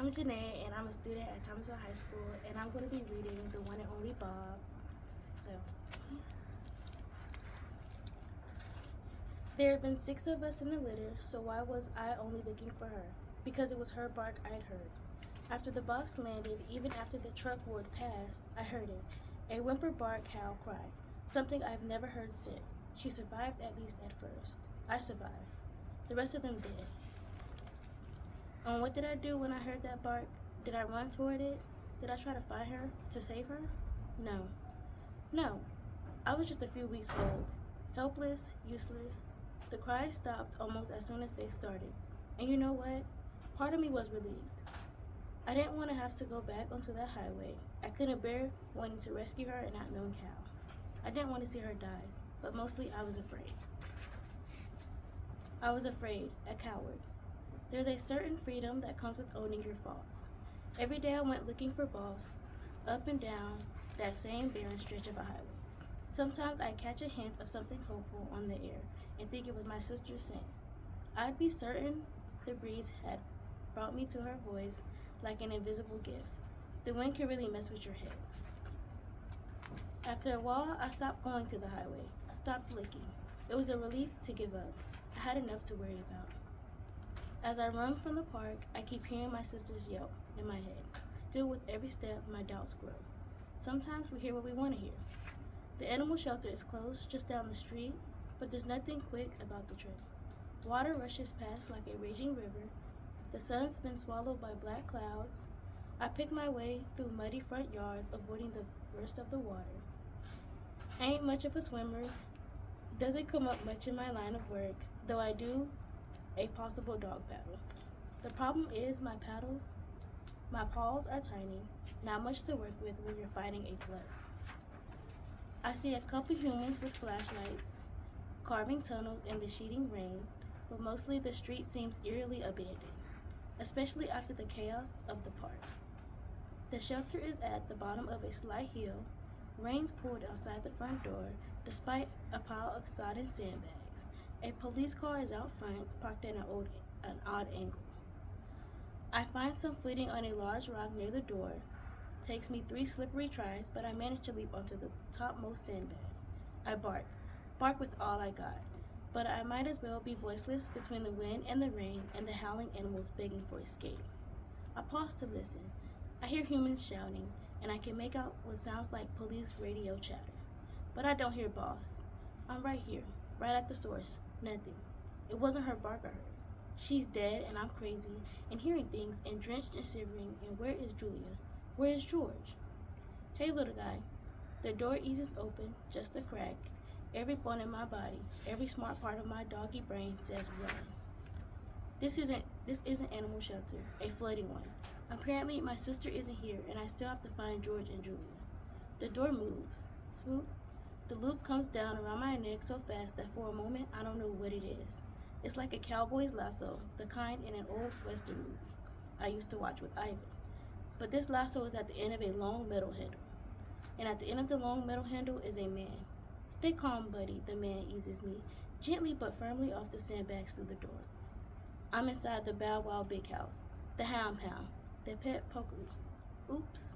I'm Janae, and I'm a student at Thomasville High School, and I'm going to be reading The One and Only Bob. So, there had been 6 of us in the litter, so why was I only looking for her? Because it was her bark I'd heard. After the box landed, even after the truck roared past, I heard it. A whimper bark, howl, cry. Something I've never heard since. She survived, at least at first. I survived. The rest of them did. And what did I do when I heard that bark? Did I run toward it? Did I try to find her, to save her? No. I was just a few weeks old. Helpless, useless. The cries stopped almost as soon as they started. And you know what? Part of me was relieved. I didn't want to have to go back onto that highway. I couldn't bear wanting to rescue her and not knowing how. I didn't want to see her die, but mostly I was afraid. I was afraid, a coward. There's a certain freedom that comes with owning your faults. Every day I went looking for boss, up and down that same barren stretch of a highway. Sometimes I catch a hint of something hopeful on the air and think it was my sister's scent. I'd be certain the breeze had brought me to her voice like an invisible gift. The wind can really mess with your head. After a while, I stopped going to the highway. I stopped looking. It was a relief to give up. I had enough to worry about. As I run from the park, I keep hearing my sister's yelp in my head. Still, with every step, my doubts grow. Sometimes we hear what we want to hear. The animal shelter is closed just down the street, but there's nothing quick about the trip. Water rushes past like a raging river. The sun's been swallowed by black clouds. I pick my way through muddy front yards, avoiding the worst of the water. I ain't much of a swimmer. Doesn't come up much in my line of work, though I do a possible dog paddle. The problem is my paws are tiny, not much to work with when you're fighting a flood. I see a couple humans with flashlights, carving tunnels in the sheeting rain, but mostly the street seems eerily abandoned, especially after the chaos of the park. The shelter is at the bottom of a slight hill. Rain's poured outside the front door, despite a pile of sodden sandbags. A police car is out front, parked at an odd angle. I find some footing on a large rock near the door. Takes me 3 slippery tries, but I manage to leap onto the topmost sandbag. I bark with all I got, but I might as well be voiceless between the wind and the rain and the howling animals begging for escape. I pause to listen. I hear humans shouting, and I can make out what sounds like police radio chatter. But I don't hear boss. I'm right here, right at the source. Nothing. It wasn't her bark I heard. She's dead, and I'm crazy, and hearing things, and drenched and shivering, and where is Julia? Where is George? Hey, little guy. The door eases open, just a crack. Every bone in my body, every smart part of my doggy brain says run. This isn't animal shelter, a floating one. Apparently, my sister isn't here, and I still have to find George and Julia. The door moves. Swoop. The loop comes down around my neck so fast that for a moment I don't know what it is. It's like a cowboy's lasso, the kind in an old western movie I used to watch with Ivan. But this lasso is at the end of a long metal handle. And at the end of the long metal handle is a man. Stay calm, buddy, the man eases me, gently but firmly off the sandbags through the door. I'm inside the Bow Wow Big House, the Hound Pound, the pet poker. Oops.